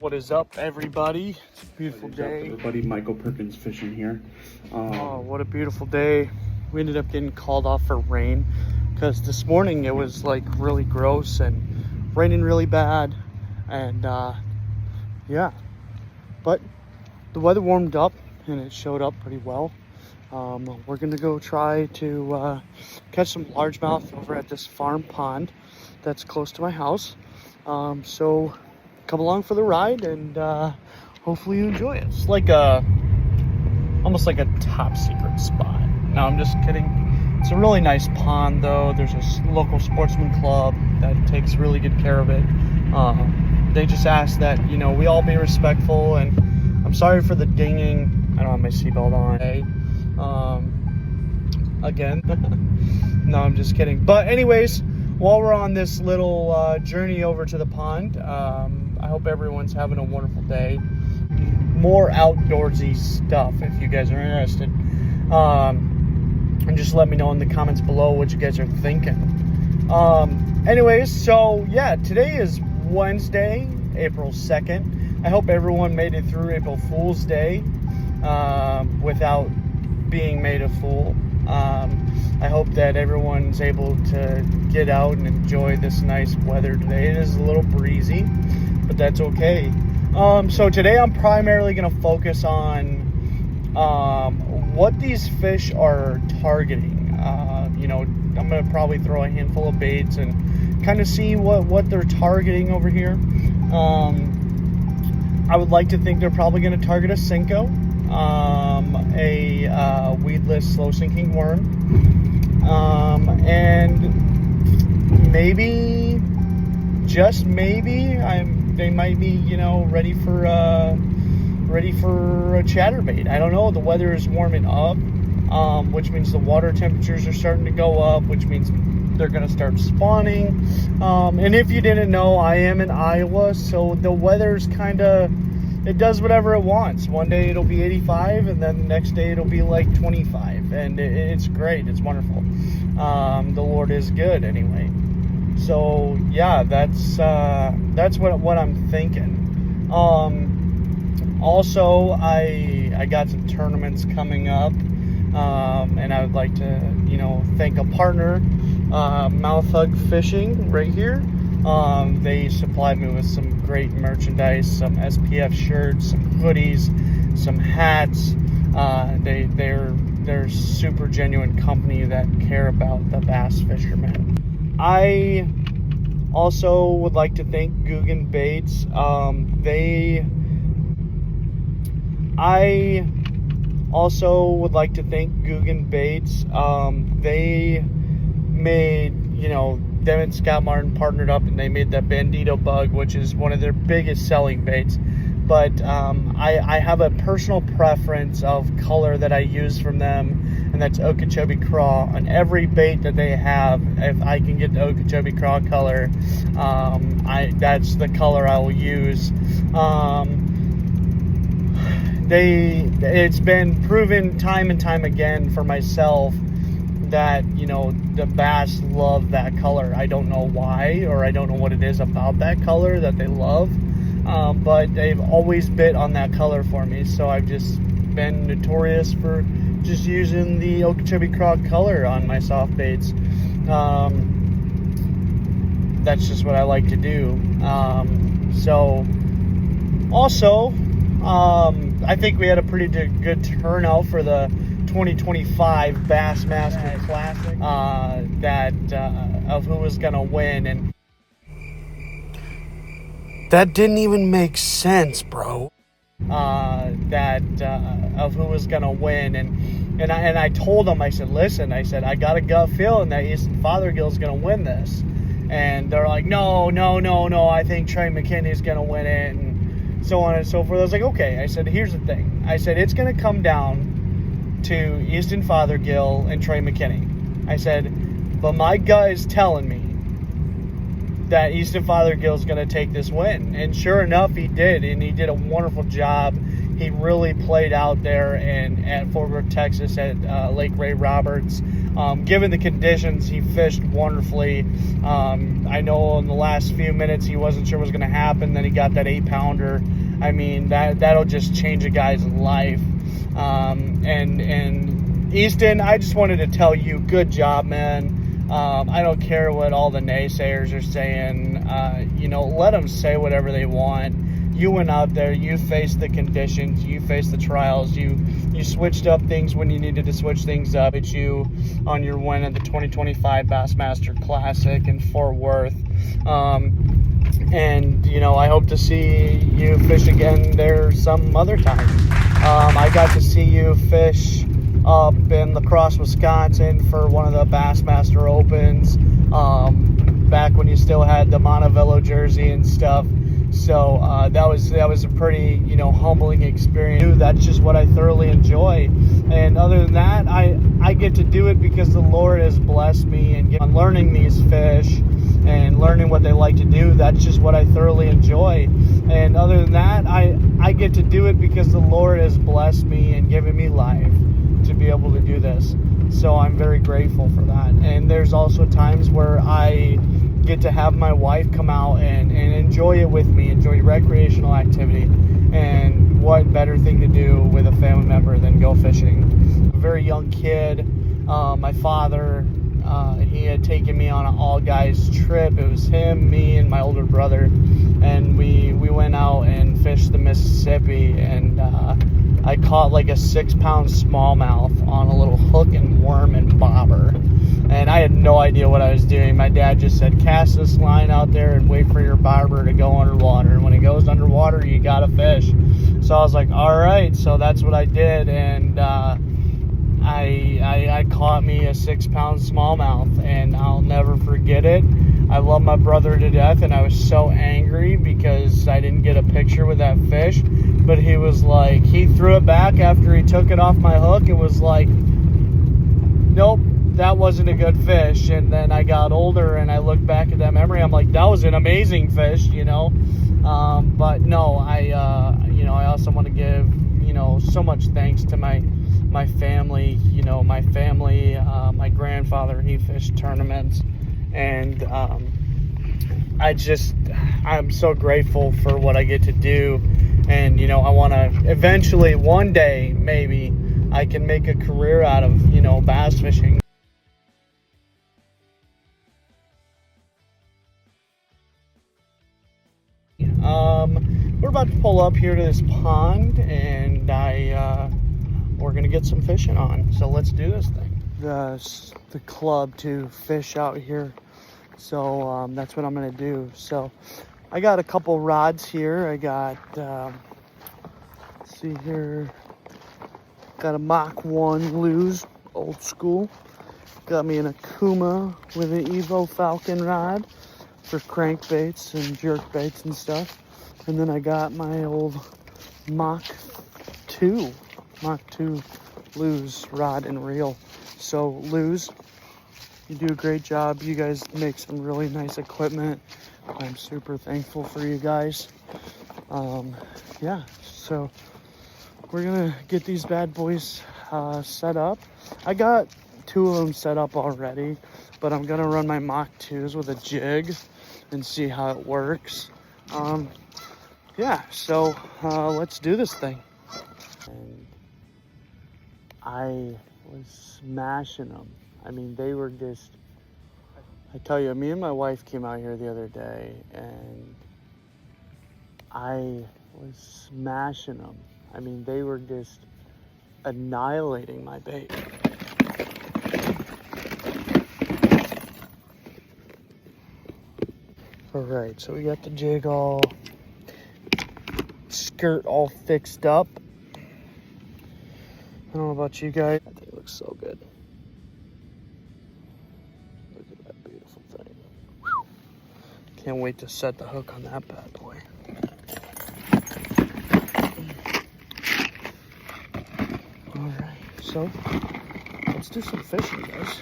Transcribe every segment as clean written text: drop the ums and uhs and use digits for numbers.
What is up, everybody? It's a beautiful day. Everybody, Michael Perkins fishing here. Oh, what a beautiful day. We ended up getting called off for rain because this morning it was like really gross and raining really bad. And yeah, but the weather warmed up and it showed up pretty well. We're gonna go try to catch some largemouth over at this farm pond that's close to my house. So come along for the ride and hopefully you enjoy it. It's like almost like a top secret spot. No, I'm just kidding. It's a really nice pond though. There's a local sportsman club that takes really good care of it. They just ask that, you know, we all be respectful, and I'm sorry for the dinging. I don't have my seatbelt on. Hey, again. No, I'm just kidding. But anyways, while we're on this little journey over to the pond, I hope everyone's having a wonderful day. More outdoorsy stuff if you guys are interested. And just let me know in the comments below what you guys are thinking. Anyways, so yeah, today is Wednesday, April 2nd. I hope everyone made it through April Fool's Day without being made a fool. I hope that everyone's able to get out and enjoy this nice weather today. It is a little breezy, but that's okay. So today I'm primarily going to focus on what these fish are targeting. You know, I'm going to probably throw a handful of baits and kind of see what they're targeting over here. I would like to think they're probably going to target a Senko, a weedless slow sinking worm, and maybe, just maybe, they might be, you know, ready for a chatterbait. I don't know. The weather is warming up, which means the water temperatures are starting to go up, which means they're going to start spawning. And if you didn't know, I am in Iowa, so the weather's kind of, it does whatever it wants. One day it'll be 85, and then the next day it'll be like 25, and it's great. It's wonderful. The Lord is good anyway. So yeah, that's what I'm thinking. Also, I got some tournaments coming up, and I would like to, you know, thank a partner, Mouth Hug Fishing, right here. They supplied me with some great merchandise, some SPF shirts, some hoodies, some hats. They're super genuine company that care about the bass fishermen. I also would like to thank Googan Baits. I also would like to thank Googan Baits. They made, you know, them and Scott Martin partnered up and they made that Bandito bug, which is one of their biggest selling baits. But I have a personal preference of color that I use from them, and that's Okeechobee Craw. On every bait that they have, if I can get the Okeechobee Craw color, that's the color I will use. It's been proven time and time again for myself that, you know, the bass love that color. I don't know why, or I don't know what it is about that color that they love, but they've always bit on that color for me, so I've just been notorious for just using the Okeechobee Craw color on my soft baits. That's just what I like to do. So also, I think we had a pretty good turnout for the 2025 Bassmaster Classic, of who was gonna win, and that didn't even make sense, bro. Of who was gonna win, and I told them, I said, listen, I said, I got a gut feeling that Easton Fothergill's gonna win this, and they're like, no, I think Trey McKinney's gonna win it, and so on and so forth. I was like, okay. I said, here's the thing. I said, it's gonna come down to Easton Fothergill and Trey McKinney. I said, but my gut is telling me that Easton Fothergill is going to take this win. And sure enough, he did. And he did a wonderful job. He really played out there at Fort Worth, Texas at Lake Ray Roberts. Given the conditions, he fished wonderfully. I know in the last few minutes he wasn't sure what was going to happen. Then he got that 8-pounder. I mean, that'll just change a guy's life. And Easton, I just wanted to tell you, good job, man. I don't care what all the naysayers are saying. Let them say whatever they want. You went out there, you faced the conditions, you faced the trials, you switched up things when you needed to switch things up. It's you on your win at the 2025 Bassmaster Classic in Fort Worth. I hope to see you fish again there some other time. I got to see you fish up in La Crosse, Wisconsin for one of the Bassmaster Opens, back when you still had the Montevillo jersey and stuff. So that was a pretty, humbling experience. That's just what I thoroughly enjoy. And other than that, I get to do it because the Lord has blessed me and learning these fish and learning what they like to do. That's just what I thoroughly enjoy. And other than that, I get to do it because the Lord has blessed me and given me life to be able to do this. So I'm very grateful for that. And there's also times where I get to have my wife come out and enjoy it with me, enjoy recreational activity. And what better thing to do with a family member than go fishing? A very young kid, my father, he had taken me on an all-guys trip. It was him, me, and my older brother. And we went out and fished the Mississippi, and I caught like a 6-pound smallmouth on a little hook and worm and bobber. And I had no idea what I was doing. My dad just said, cast this line out there and wait for your bobber to go underwater. And when it goes underwater, you got to fish. So I was like, all right. So that's what I did. And I caught me a 6-pound smallmouth, and I'll never forget it. I love my brother to death, and I was so angry because I didn't get a picture with that fish. But he was like, he threw it back after he took it off my hook. It was like, nope, that wasn't a good fish. And then I got older and I look back at that memory. I'm like, that was an amazing fish, But no, I also want to give, so much thanks to my family. My grandfather, he fished tournaments, and I'm so grateful for what I get to do. And I want to eventually, one day, maybe I can make a career out of bass fishing. We're about to pull up here to this pond, and we're gonna get some fishing on. So let's do this thing. The club to fish out here. So that's what I'm gonna do. So I got a couple rods here. I got let's see here. Got a Mach 1 Lew's, old school. Got me an Akuma with an Evo Falcon rod for crankbaits and jerk baits and stuff. And then I got my old Mach 2 Lew's rod and reel. So Lew's, you do a great job. You guys make some really nice equipment. I'm super thankful for you guys. Yeah, so we're gonna get these bad boys set up. I got 2 of them set up already, but I'm gonna run my Mach 2s with a jig and see how it works. Yeah, so let's do this thing. And I was smashing them. I mean, they were just, I tell you, me and my wife came out here the other day, and I was smashing them. I mean, they were just annihilating my bait. All right, so we got the jig all, skirt all fixed up. I don't know about you guys. I think it looks so good. Look at that beautiful thing. Can't wait to set the hook on that bad boy. All right, so let's do some fishing, guys.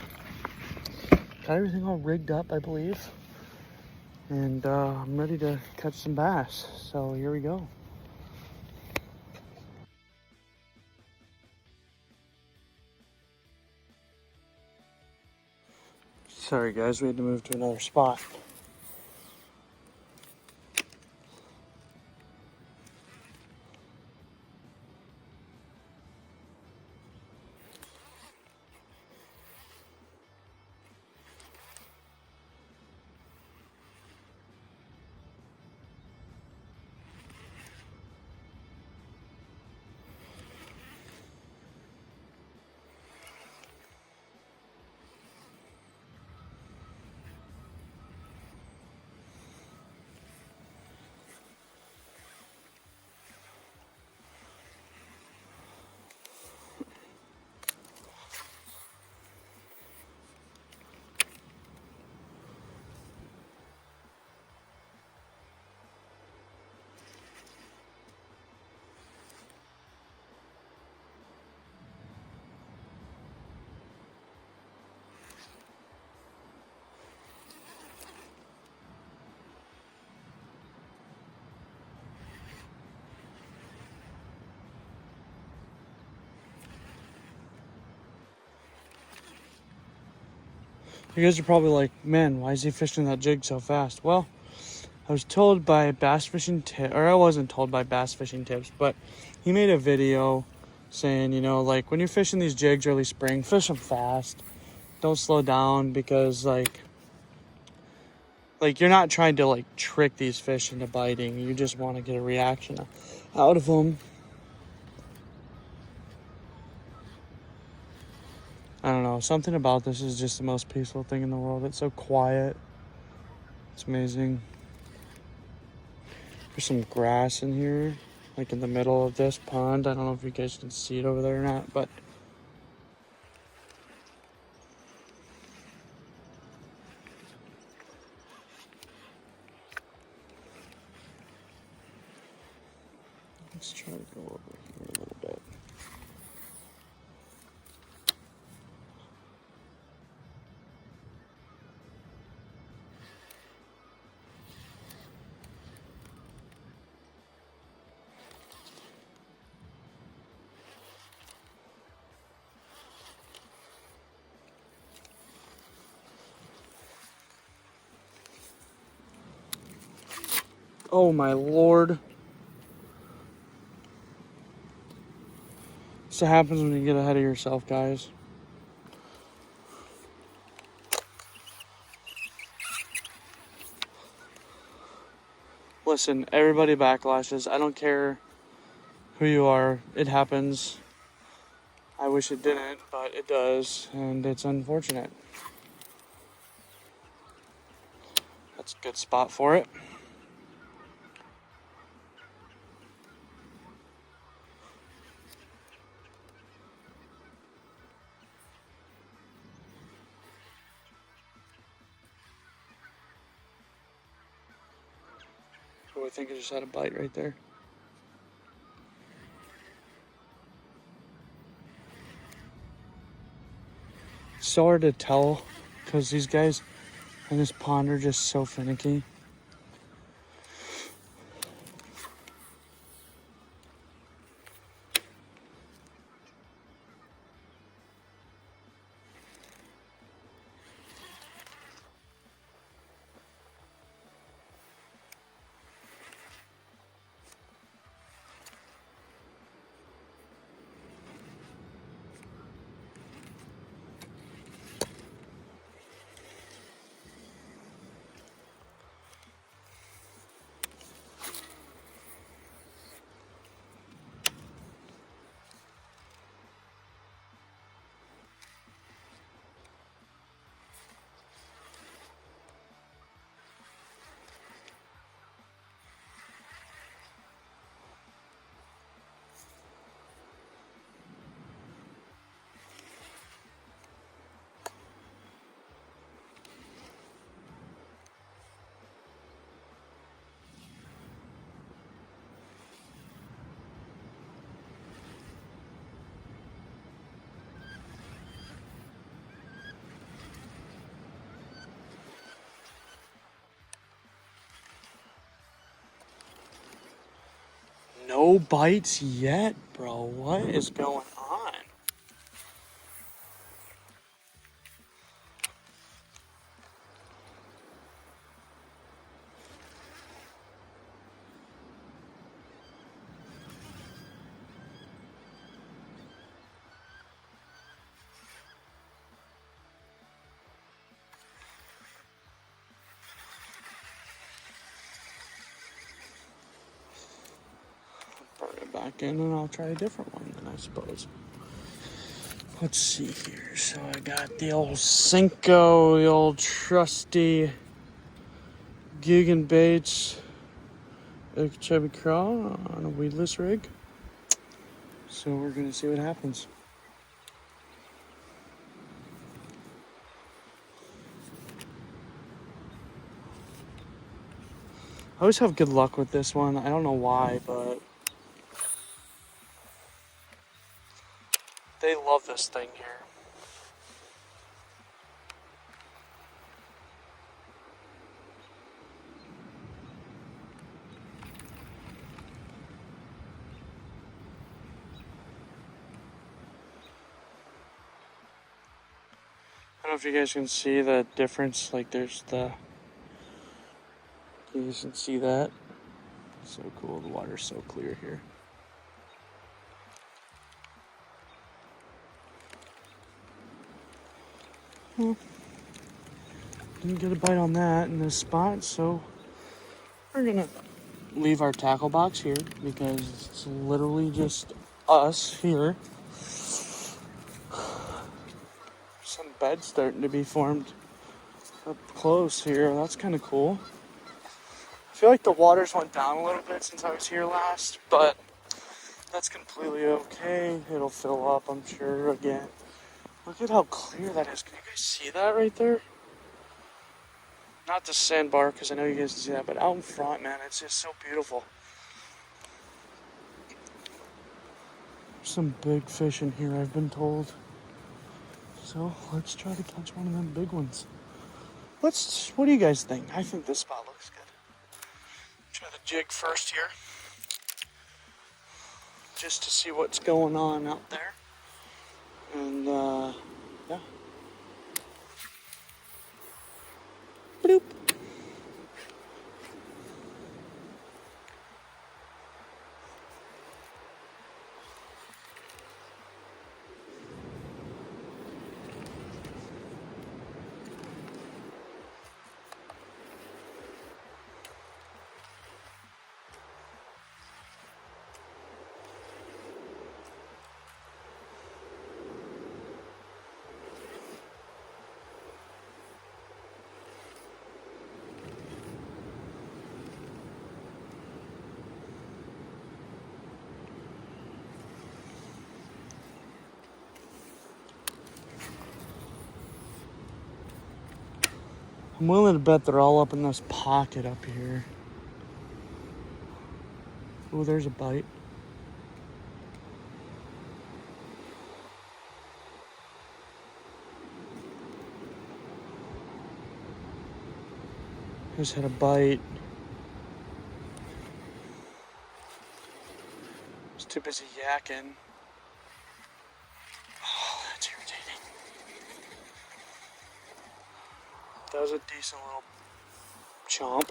Got everything all rigged up, I believe. And I'm ready to catch some bass. So here we go. Sorry guys, we had to move to another spot. You guys are probably like, man, why is he fishing that jig so fast? Well, I was told by Bass Fishing Tips, or I wasn't told by Bass Fishing Tips, but he made a video saying, you know, like when you're fishing these jigs early spring, fish them fast. Don't slow down because like you're not trying to like trick these fish into biting. You just want to get a reaction out of them. I don't know. Something about this is just the most peaceful thing in the world. It's so quiet. It's amazing. There's some grass in here, like in the middle of this pond. I don't know if you guys can see it over there or not, but let's try to go over here a little bit. Oh my lord. This happens when you get ahead of yourself, guys. Listen, everybody backlashes. I don't care who you are. It happens. I wish it didn't, but it does, and it's unfortunate. That's a good spot for it. Oh, I think I just had a bite right there. So hard to tell because these guys in this pond are just so finicky. No bites yet, bro. What is going on? back in and I'll try a different one then, I suppose. Let's see here. So I got the old Senko, the old trusty Gig and Baits Chevy Craw on a weedless rig. So we're gonna see what happens. I always have good luck with this one. I don't know why, but they love this thing here. I don't know if you guys can see the difference. Like there's the, you guys can see that. So cool. The water's so clear here. Well, didn't get a bite on that in this spot, so we're gonna leave our tackle box here because it's literally just us here. Some beds starting to be formed up close here. That's kind of cool. I feel like the waters went down a little bit since I was here last, but that's completely okay. It'll fill up, I'm sure, again. Look at how clear that is. Can you guys see that right there? Not the sandbar, because I know you guys can see that, but out in front, man, it's just so beautiful. Some big fish in here, I've been told. So let's try to catch one of them big ones. What do you guys think? I think this spot looks good. Try the jig first here. Just to see what's going on out there. And, yeah. Bloop. I'm willing to bet they're all up in this pocket up here. Oh, there's a bite. Just had a bite. Was too busy yakking. Oh, that's irritating. That was a decent little chomp.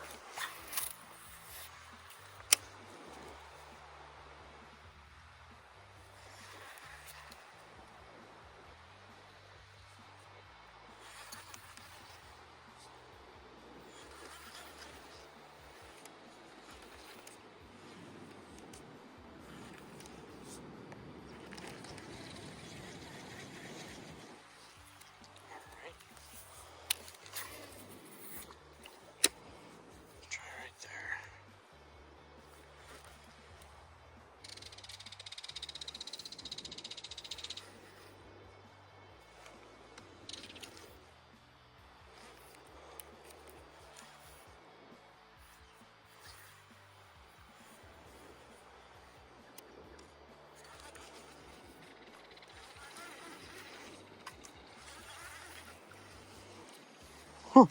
Huh.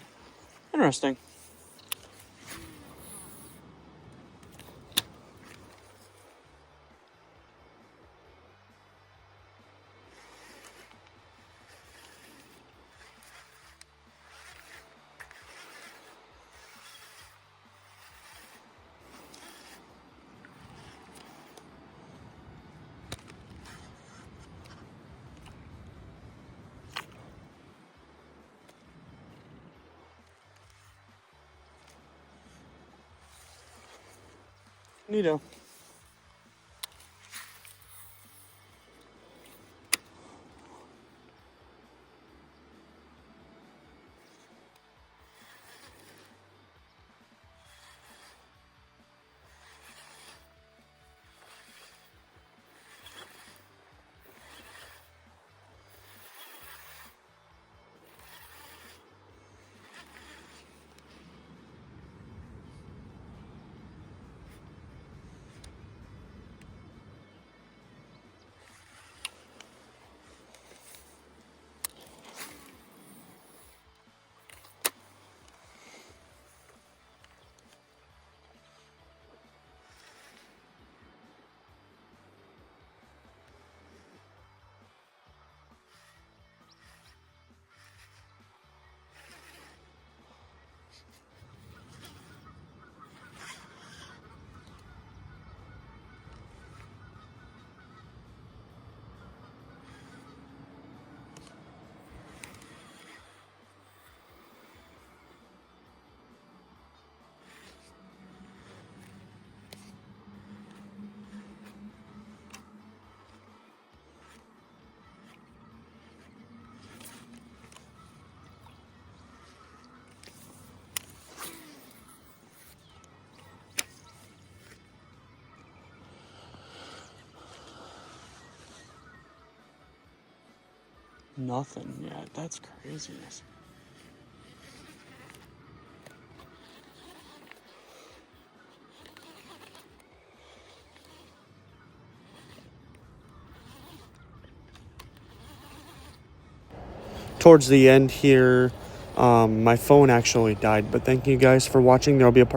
Interesting. Neato. Nothing yet. That's craziness. Towards the end here, my phone actually died, but thank you guys for watching. There'll be a part